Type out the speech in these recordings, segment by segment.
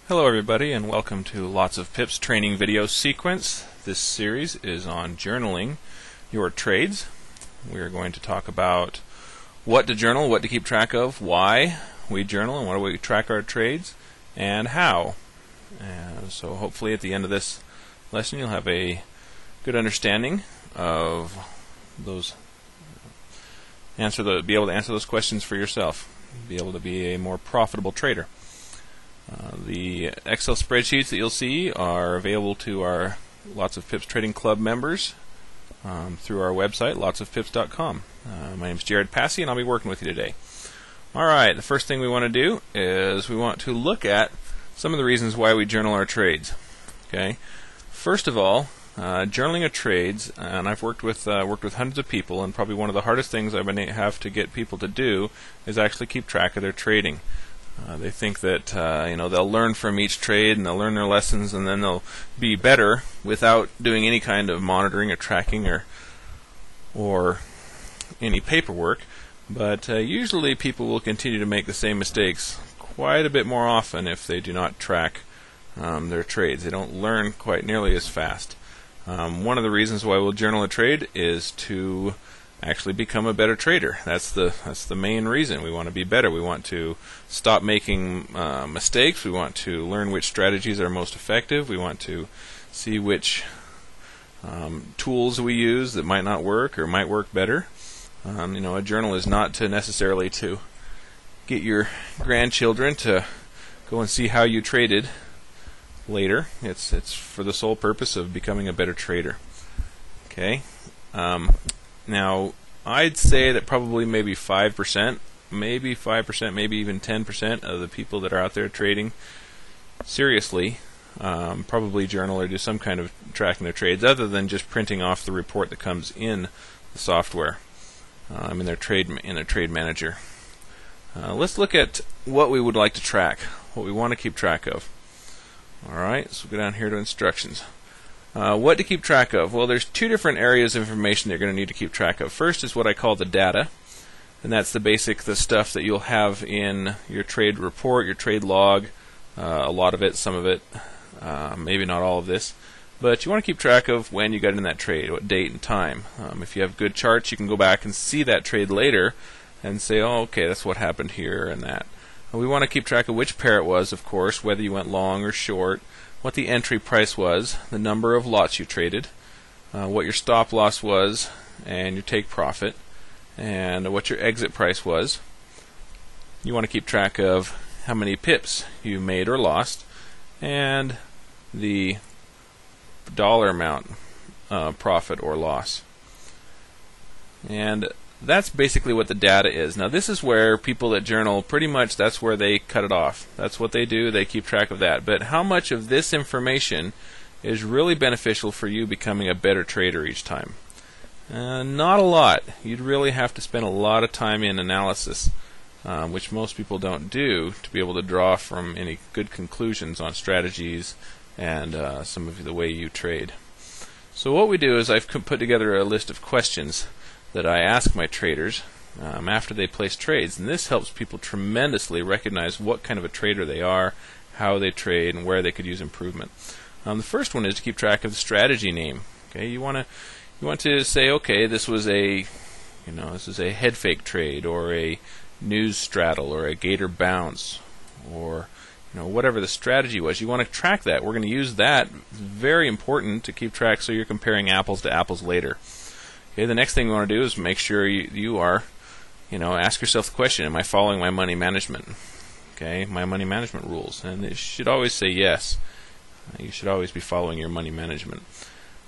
Hello everybody, and welcome to Lots of Pips training video sequence. This series is on journaling your trades. We are going to talk about what to journal, what to keep track of, why we journal and why we track our trades, and how. So hopefully at the end of this lesson you'll have a good understanding of those, be able to answer those questions for yourself, be able to be a more profitable trader. The Excel spreadsheets that you'll see are available to our Lots of Pips Trading Club members through our website, lotsofpips.com. My name is Jared Passy, and I'll be working with you today. Alright, the first thing we want to do is we want to look at some of the reasons why we journal our trades. Okay, first of all, journaling of trades, and I've worked with hundreds of people, and probably one of the hardest things I've been have to get people to do is actually keep track of their trading. They think that they'll learn from each trade and they'll learn their lessons and then they'll be better without doing any kind of monitoring or tracking or any paperwork. But usually people will continue to make the same mistakes quite a bit more often if they do not track their trades. They don't learn quite nearly as fast. One of the reasons why we'll journal a trade is to actually become a better trader. That's the main reason. We want to be better. We want to stop making mistakes. We want to learn which strategies are most effective. We want to see which tools we use that might not work or might work better. A journal is not necessarily to get your grandchildren to go and see how you traded later. It's for the sole purpose of becoming a better trader. Okay. Now, I'd say that probably maybe 5%, maybe even 10% of the people that are out there trading seriously probably journal or do some kind of tracking their trades other than just printing off the report that comes in the software in their trade manager. Let's look at what we would like to track, what we want to keep track of. Alright, so we'll go down here to instructions. What to keep track of? Well, there's two different areas of information you're going to need to keep track of. First is what I call the data, and that's the stuff that you'll have in your trade report, your trade log, a lot of it, some of it, maybe not all of this. But you want to keep track of when you got in that trade, what date and time. If you have good charts, you can go back and see that trade later and say, oh, okay, that's what happened here and that. We want to keep track of which pair it was, of course, whether you went long or short, what the entry price was, the number of lots you traded, what your stop loss was, and your take profit, and what your exit price was. You want to keep track of how many pips you made or lost, and the dollar amount, profit or loss. And that's basically what the data is. Now this is where people that journal, pretty much that's where they cut it off. That's what they do, they keep track of that. But how much of this information is really beneficial for you becoming a better trader each time? Not a lot. You'd really have to spend a lot of time in analysis, which most people don't do, to be able to draw from any good conclusions on strategies and some of the way you trade. So what we do is I've put together a list of questions that I ask my traders after they place trades, and this helps people tremendously recognize what kind of a trader they are, how they trade, and where they could use improvement. The first one is to keep track of the strategy name. Okay, you want to say, okay, this was a head fake trade, or a news straddle, or a gator bounce, or whatever the strategy was. You want to track that. We're going to use that. It's very important to keep track so you're comparing apples to apples later. Okay, the next thing we want to do is make sure you are, ask yourself the question, am I following my money management? Okay, my money management rules. And you should always say yes. You should always be following your money management.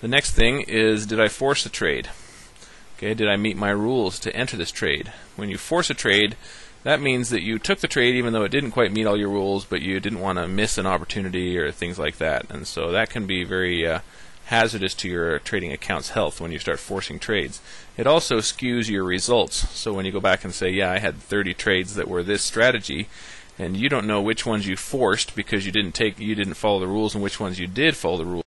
The next thing is, did I force a trade? Okay, did I meet my rules to enter this trade? When you force a trade, that means that you took the trade even though it didn't quite meet all your rules, but you didn't want to miss an opportunity or things like that. And so that can be very hazardous to your trading account's health when you start forcing trades. It also skews your results. So when you go back and say, yeah, I had 30 trades that were this strategy, and you don't know which ones you forced because you didn't follow the rules and which ones you did follow the rules.